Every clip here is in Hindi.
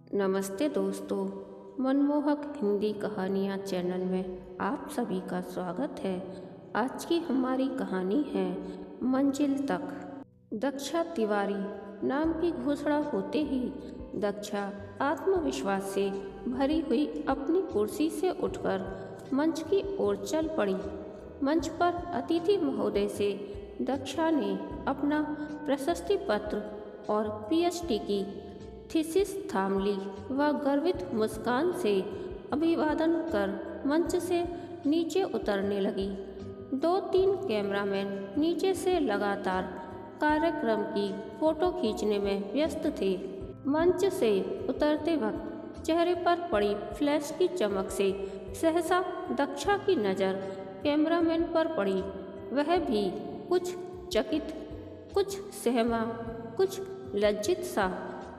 नमस्ते दोस्तों, मनमोहक हिंदी कहानियाँ चैनल में आप सभी का स्वागत है। आज की हमारी कहानी है मंजिल तक। दक्षा तिवारी नाम की घोषणा होते ही दक्षा आत्मविश्वास से भरी हुई अपनी कुर्सी से उठकर मंच की ओर चल पड़ी। मंच पर अतिथि महोदय से दक्षा ने अपना प्रशस्ति पत्र और पीएचडी की थीसिस थाम ली। वह गर्वित मुस्कान से अभिवादन कर मंच से नीचे उतरने लगी। 2-3 कैमरामैन नीचे से लगातार कार्यक्रम की फोटो खींचने में व्यस्त थे। मंच से उतरते वक्त चेहरे पर पड़ी फ्लैश की चमक से सहसा दक्षा की नज़र कैमरामैन पर पड़ी। वह भी कुछ चकित, कुछ सहमा, कुछ लज्जित सा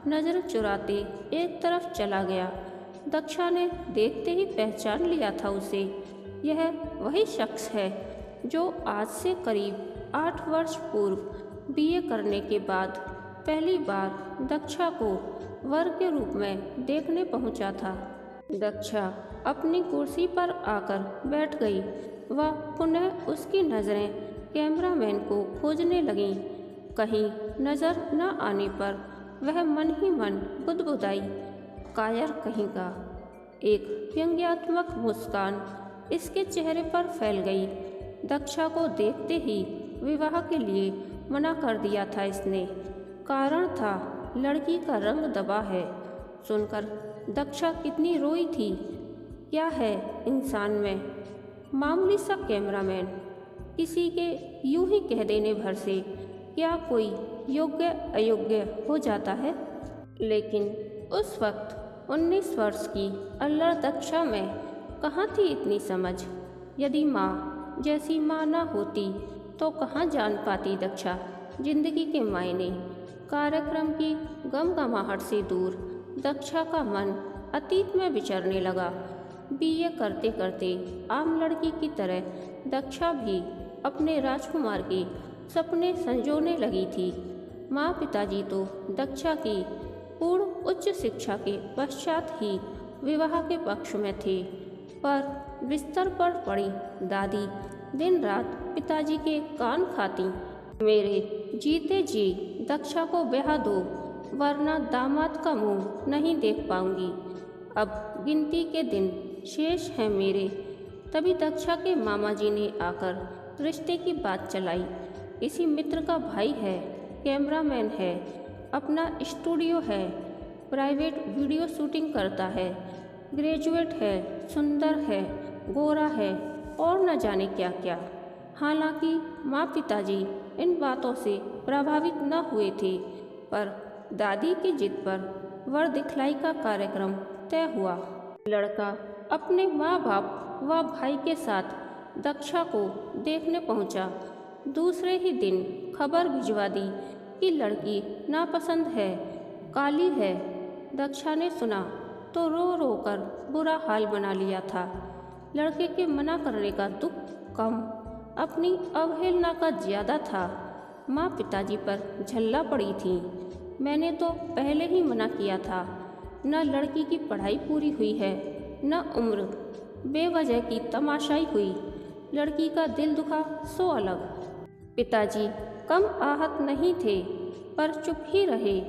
नजर चुराते एक तरफ चला गया। दक्षा ने देखते ही पहचान लिया था उसे। यह वही शख्स है जो आज से करीब 8 वर्ष पूर्व बीए करने के बाद पहली बार दक्षा को वर के रूप में देखने पहुंचा था। दक्षा अपनी कुर्सी पर आकर बैठ गई। वह पुनः उसकी नज़रें कैमरामैन को खोजने लगीं। कहीं नज़र न आने पर वह मन ही मन बुदबुदाई, कायर कहीं का। एक व्यंग्यात्मक मुस्कान इसके चेहरे पर फैल गई। दक्षा को देखते ही विवाह के लिए मना कर दिया था इसने। कारण था लड़की का रंग दबा है। सुनकर दक्षा कितनी रोई थी। क्या है इंसान में, मामूली सा कैमरामैन किसी के यूं ही कह देने भर से क्या कोई योग्य अयोग्य हो जाता है। लेकिन उस वक्त 19 वर्ष की अल्लड़ दक्षा में कहाँ थी इतनी समझ। यदि माँ जैसी माँ न होती तो कहाँ जान पाती दक्षा जिंदगी के मायने। कार्यक्रम की गमगमाहट से दूर दक्षा का मन अतीत में विचरने लगा। बीए करते करते आम लड़की की तरह दक्षा भी अपने राजकुमार के सपने संजोने लगी थी। माँ पिताजी तो दक्षा की पूर्ण उच्च शिक्षा के पश्चात ही विवाह के पक्ष में थे, पर बिस्तर पर पड़ी दादी दिन रात पिताजी के कान खाती। मेरे जीते जी दक्षा को ब्याह दो, वरना दामाद का मुंह नहीं देख पाऊंगी। अब गिनती के दिन शेष हैं मेरे। तभी दक्षा के मामा जी ने आकर रिश्ते की बात चलाई। किसी मित्र का भाई है, कैमरामैन है, अपना स्टूडियो है, प्राइवेट वीडियो शूटिंग करता है, ग्रेजुएट है, सुंदर है, गोरा है और न जाने क्या क्या। हालांकि माँ पिताजी इन बातों से प्रभावित न हुए थे, पर दादी की जिद पर वर दिखलाई का कार्यक्रम तय हुआ। लड़का अपने माँ बाप व भाई के साथ दक्षा को देखने पहुंचा। दूसरे ही दिन खबर भिजवा दी कि लड़की नापसंद है, काली है। दक्षा ने सुना तो रो रो कर बुरा हाल बना लिया था। लड़के के मना करने का दुख कम, अपनी अवहेलना का ज़्यादा था। माँ पिताजी पर झल्ला पड़ी थी। मैंने तो पहले ही मना किया था। न लड़की की पढ़ाई पूरी हुई है, न उम्र, बेवजह की तमाशाई हुई। लड़की का दिल दुखा सो अलग। पिताजी कम आहत नहीं थे, पर चुप ही रहे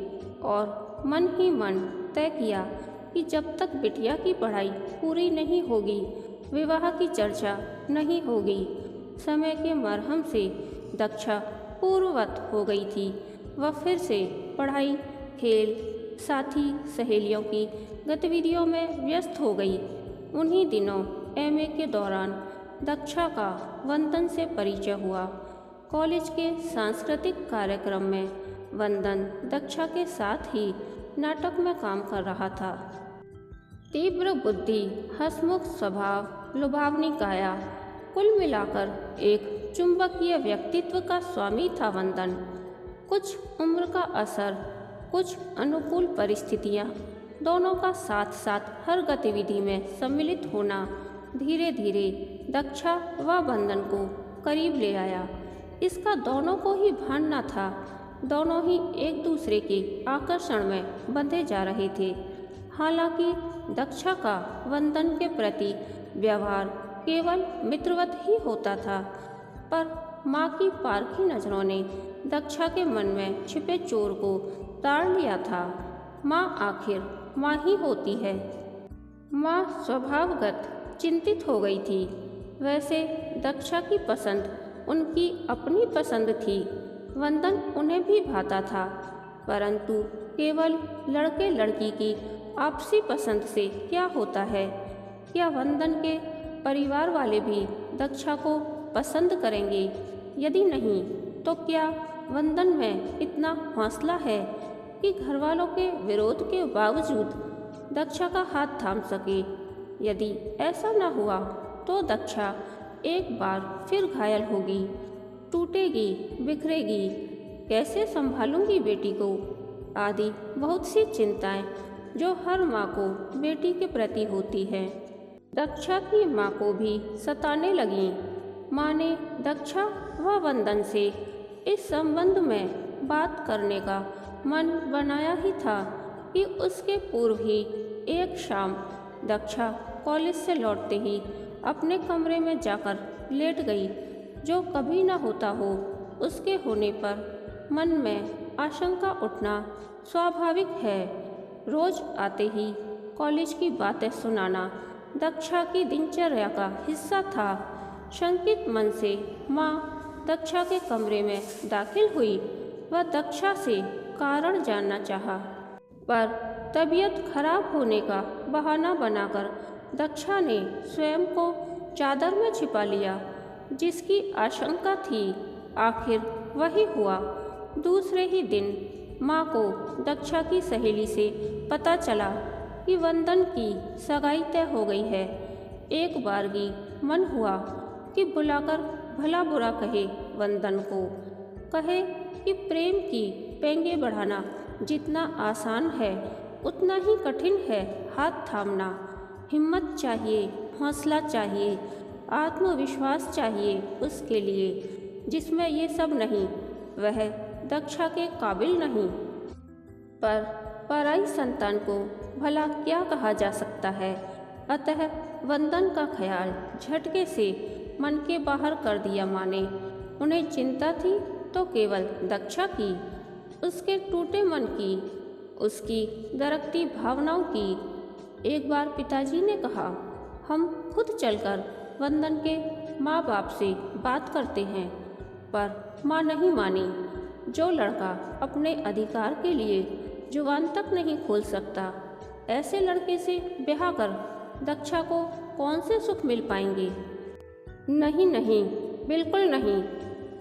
और मन ही मन तय किया कि जब तक बिटिया की पढ़ाई पूरी नहीं होगी, विवाह की चर्चा नहीं होगी। समय के मरहम से दक्षा पूर्ववत हो गई थी। वह फिर से पढ़ाई, खेल, साथी सहेलियों की गतिविधियों में व्यस्त हो गई। उन्हीं दिनों एमए के दौरान दक्षा का वंदन से परिचय हुआ। कॉलेज के सांस्कृतिक कार्यक्रम में वंदन दक्षा के साथ ही नाटक में काम कर रहा था। तीव्र बुद्धि, हंसमुख स्वभाव, लुभावनी काया, कुल मिलाकर एक चुंबकीय व्यक्तित्व का स्वामी था वंदन। कुछ उम्र का असर, कुछ अनुकूल परिस्थितियाँ, दोनों का साथ साथ हर गतिविधि में सम्मिलित होना धीरे धीरे दक्षा व वंदन को करीब ले आया। इसका दोनों को ही भान न था। दोनों ही एक दूसरे के आकर्षण में बंधे जा रहे थे। हालांकि दक्षा का वंदन के प्रति व्यवहार केवल मित्रवत ही होता था, पर माँ की पारखी नजरों ने दक्षा के मन में छिपे चोर को ताड़ लिया था। माँ आखिर माँ ही होती है। माँ स्वभावगत चिंतित हो गई थी। वैसे दक्षा की पसंद उनकी अपनी पसंद थी, वंदन उन्हें भी भाता था, परंतु केवल लड़के लड़की की आपसी पसंद से क्या होता है? क्या वंदन के परिवार वाले भी दक्षा को पसंद करेंगे? यदि नहीं तो क्या वंदन में इतना हौसला है कि घरवालों के विरोध के बावजूद दक्षा का हाथ थाम सके? यदि ऐसा न हुआ तो दक्षा एक बार फिर घायल होगी, टूटेगी, बिखरेगी। कैसे संभालूंगी बेटी को? आदि बहुत सी चिंताएं जो हर माँ को बेटी के प्रति होती है, दक्षा की माँ को भी सताने लगीं। माँ ने दक्षा व वंदन से इस संबंध में बात करने का मन बनाया ही था कि उसके पूर्व ही एक शाम दक्षा कॉलेज से लौटते ही अपने कमरे में जाकर लेट गई। जो कभी न होता हो, उसके होने पर मन में आशंका उठना स्वाभाविक है। रोज आते ही कॉलेज की बातें सुनाना दक्षा की दिनचर्या का हिस्सा था। शंकित मन से माँ दक्षा के कमरे में दाखिल हुई। वह दक्षा से कारण जानना चाहा, पर तबीयत खराब होने का बहाना बनाकर दक्षा ने स्वयं को चादर में छिपा लिया। जिसकी आशंका थी आखिर वही हुआ। दूसरे ही दिन माँ को दक्षा की सहेली से पता चला कि वंदन की सगाई तय हो गई है। एक बारगी मन हुआ कि बुलाकर भला बुरा कहे वंदन को, कहे कि प्रेम की पेंगे बढ़ाना जितना आसान है उतना ही कठिन है हाथ थामना। हिम्मत चाहिए, हौसला चाहिए, आत्मविश्वास चाहिए उसके लिए जिसमें ये सब नहीं, वह दक्षा के काबिल नहीं। पर पराई संतान को भला क्या कहा जा सकता है? अतः वंदन का ख्याल झटके से मन के बाहर कर दिया माँ ने। उन्हें चिंता थी तो केवल दक्षा की, उसके टूटे मन की, उसकी दरकती भावनाओं की। एक बार पिताजी ने कहा, हम खुद चलकर वंदन के माँ बाप से बात करते हैं, पर माँ नहीं मानी। जो लड़का अपने अधिकार के लिए जुबान तक नहीं खोल सकता, ऐसे लड़के से ब्याह कर दक्षा को कौन से सुख मिल पाएंगे? नहीं नहीं, बिल्कुल नहीं,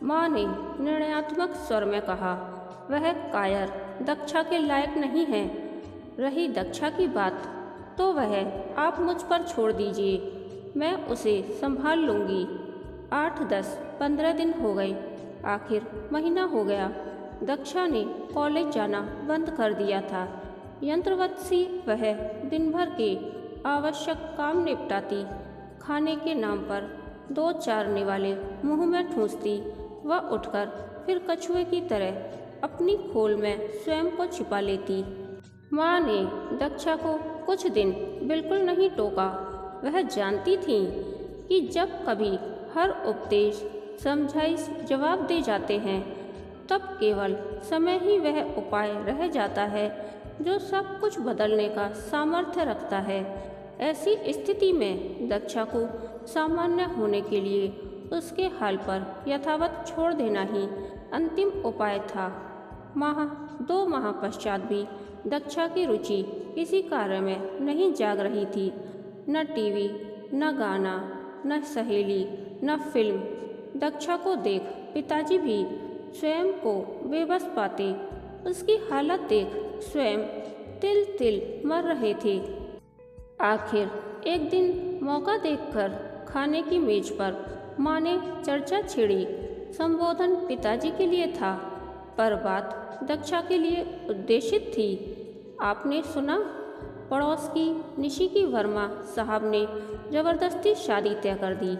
माँ ने निर्णयात्मक स्वर में कहा। वह कायर दक्षा के लायक नहीं है। रही दक्षा की बात तो वह आप मुझ पर छोड़ दीजिए, मैं उसे संभाल लूँगी। 8, 10, 15 दिन हो गए, आखिर महीना हो गया। दक्षा ने कॉलेज जाना बंद कर दिया था। यंत्रवत सी वह दिन भर के आवश्यक काम निपटाती, खाने के नाम पर 2-4 निवाले मुंह में ठूंसती व उठकर फिर कछुए की तरह अपनी खोल में स्वयं को छिपा लेती। माँ ने दक्षा को कुछ दिन बिल्कुल नहीं टोका। वह जानती थी कि जब कभी हर उपदेश समझाइश जवाब दे जाते हैं, तब केवल समय ही वह उपाय रह जाता है जो सब कुछ बदलने का सामर्थ्य रखता है। ऐसी स्थिति में दक्षा को सामान्य होने के लिए उसके हाल पर यथावत छोड़ देना ही अंतिम उपाय था। 2 माह पश्चात भी दक्षा की रुचि किसी कार्य में नहीं जाग रही थी। न टीवी, न गाना, न सहेली, न फिल्म। दक्षा को देख पिताजी भी स्वयं को बेबस पाते। उसकी हालत देख स्वयं तिल तिल मर रहे थे। आखिर एक दिन मौका देखकर खाने की मेज पर माँ ने चर्चा छेड़ी। संबोधन पिताजी के लिए था, पर बात दक्षा के लिए उद्देशित थी। आपने सुना, पड़ोस की निशिकी वर्मा साहब ने जबरदस्ती शादी तय कर दी,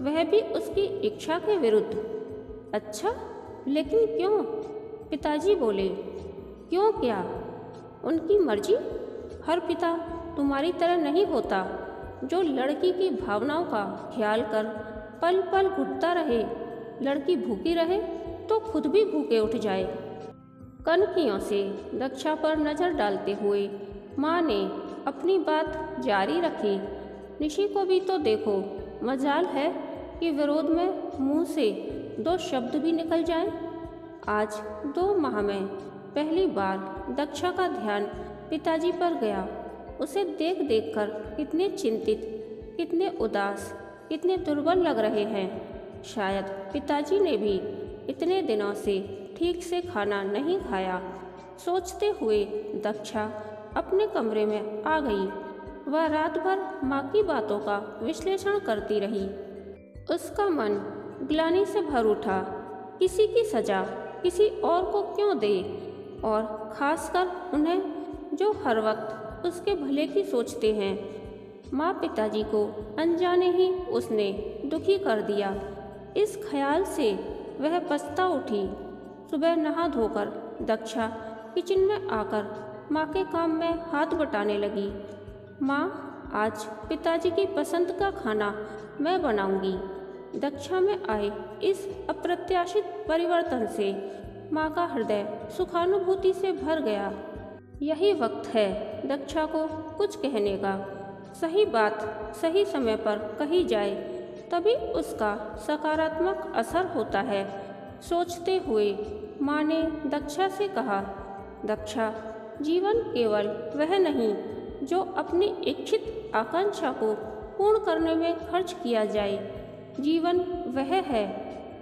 वह भी उसकी इच्छा के विरुद्ध। अच्छा, लेकिन क्यों? पिताजी बोले। क्यों क्या? उनकी मर्जी। हर पिता तुम्हारी तरह नहीं होता, जो लड़की की भावनाओं का ख्याल कर पल पल घुटता रहे। लड़की भूखी रहे तो खुद भी भूखे उठ जाए। कनखियों से दक्षा पर नजर डालते हुए माँ ने अपनी बात जारी रखी। निशी को भी तो देखो, मजाल है कि विरोध में मुंह से 2 शब्द भी निकल जाए। आज 2 माह में पहली बार दक्षा का ध्यान पिताजी पर गया। उसे देख देख कर कितने चिंतित, कितने उदास, कितने दुर्बल लग रहे हैं। शायद पिताजी ने भी इतने दिनों से ठीक से खाना नहीं खाया। सोचते हुए दक्षा अपने कमरे में आ गई। वह रात भर माँ की बातों का विश्लेषण करती रही। उसका मन ग्लानि से भर उठा। किसी की सजा किसी और को क्यों दे, और खासकर उन्हें जो हर वक्त उसके भले की सोचते हैं। माँ पिताजी को अनजाने ही उसने दुखी कर दिया। इस ख्याल से वह पछता उठी। सुबह नहा धोकर दक्षा किचन में आकर माँ के काम में हाथ बटाने लगी। माँ, आज पिताजी की पसंद का खाना मैं बनाऊंगी। दक्षा में आए इस अप्रत्याशित परिवर्तन से माँ का हृदय सुखानुभूति से भर गया। यही वक्त है दक्षा को कुछ कहने का। सही बात सही समय पर कही जाए तभी उसका सकारात्मक असर होता है। सोचते हुए माँ ने दक्षा से कहा, दक्षा, जीवन केवल वह नहीं जो अपनी इच्छित आकांक्षा को पूर्ण करने में खर्च किया जाए। जीवन वह है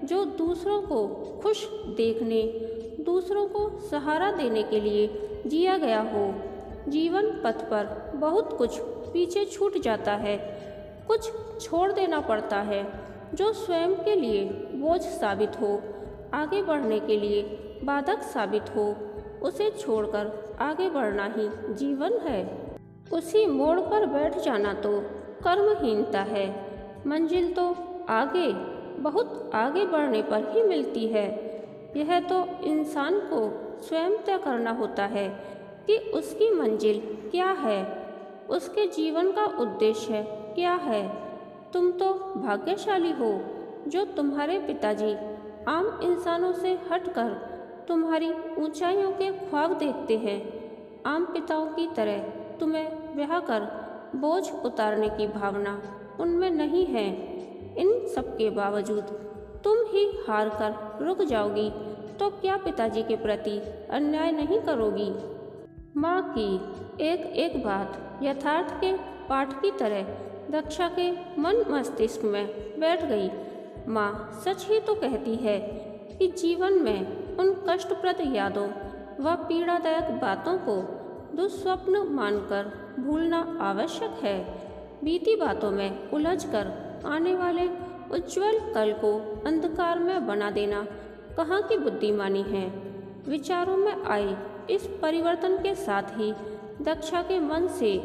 जो दूसरों को खुश देखने, दूसरों को सहारा देने के लिए जिया गया हो। जीवन पथ पर बहुत कुछ पीछे छूट जाता है, कुछ छोड़ देना पड़ता है जो स्वयं के लिए बोझ साबित हो, आगे बढ़ने के लिए बाधक साबित हो। उसे छोड़कर आगे बढ़ना ही जीवन है। उसी मोड़ पर बैठ जाना तो कर्महीनता है। मंजिल तो आगे, बहुत आगे बढ़ने पर ही मिलती है। यह तो इंसान को स्वयं तय करना होता है कि उसकी मंजिल क्या है, उसके जीवन का उद्देश्य क्या है। तुम तो भाग्यशाली हो जो तुम्हारे पिताजी आम इंसानों से हटकर तुम्हारी ऊंचाइयों के ख्वाब देखते हैं। आम पिताओं की तरह तुम्हें ब्याह कर बोझ उतारने की भावना उनमें नहीं है। इन सब के बावजूद तुम ही हार कर रुक जाओगी तो क्या पिताजी के प्रति अन्याय नहीं करोगी? माँ की एक एक बात यथार्थ के पाठ की तरह दक्षा के मन मस्तिष्क में बैठ गई। माँ सच ही तो कहती है कि जीवन में उन कष्टप्रद यादों व पीड़ादायक बातों को दुस्वप्न मानकर भूलना आवश्यक है। बीती बातों में उलझकर आने वाले उज्जवल कल को अंधकार में बना देना कहाँ की बुद्धिमानी है। विचारों में आए इस परिवर्तन के साथ ही दक्षा के मन से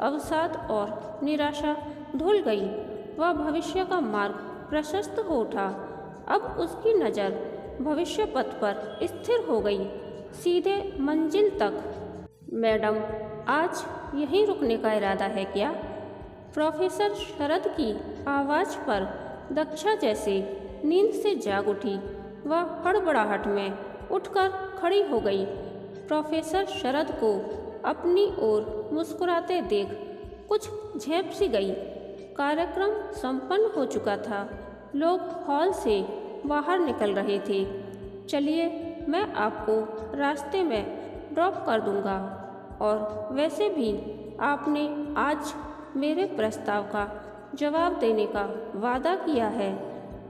अवसाद और निराशा धुल गई। वह भविष्य का मार्ग प्रशस्त हो उठा। अब उसकी नज़र भविष्य पथ पर स्थिर हो गई, सीधे मंजिल तक। मैडम, आज यहीं रुकने का इरादा है क्या? प्रोफेसर शरद की आवाज़ पर दक्षा जैसे नींद से जाग उठी। वह हड़बड़ाहट में उठकर खड़ी हो गई। प्रोफेसर शरद को अपनी ओर मुस्कुराते देख कुछ झेप सी गई। कार्यक्रम संपन्न हो चुका था। लोग हॉल से बाहर निकल रहे थे। चलिए, मैं आपको रास्ते में ड्रॉप कर दूंगा। और वैसे भी आपने आज मेरे प्रस्ताव का जवाब देने का वादा किया है।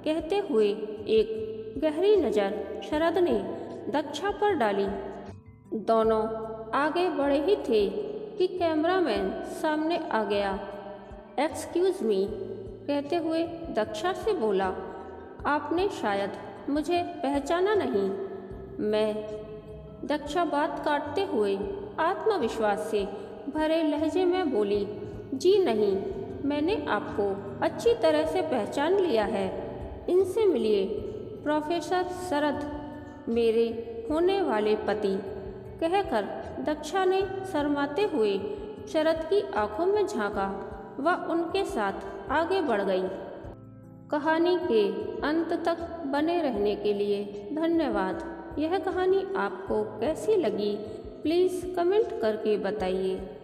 कहते हुए एक गहरी नज़र शरद ने दक्षा पर डाली। दोनों आगे बढ़े ही थे कि कैमरामैन सामने आ गया। एक्सक्यूज़ मी कहते हुए दक्षा से बोला, आपने शायद मुझे पहचाना नहीं। मैं, दक्षा बात काटते हुए आत्मविश्वास से भरे लहजे में बोली, जी नहीं, मैंने आपको अच्छी तरह से पहचान लिया है। इनसे मिलिए, प्रोफेसर शरद, मेरे होने वाले पति। कहकर दक्षा ने शर्माते हुए शरद की आंखों में झांका व उनके साथ आगे बढ़ गई। कहानी के अंत तक बने रहने के लिए धन्यवाद। यह कहानी आपको कैसी लगी प्लीज़ कमेंट करके बताइए।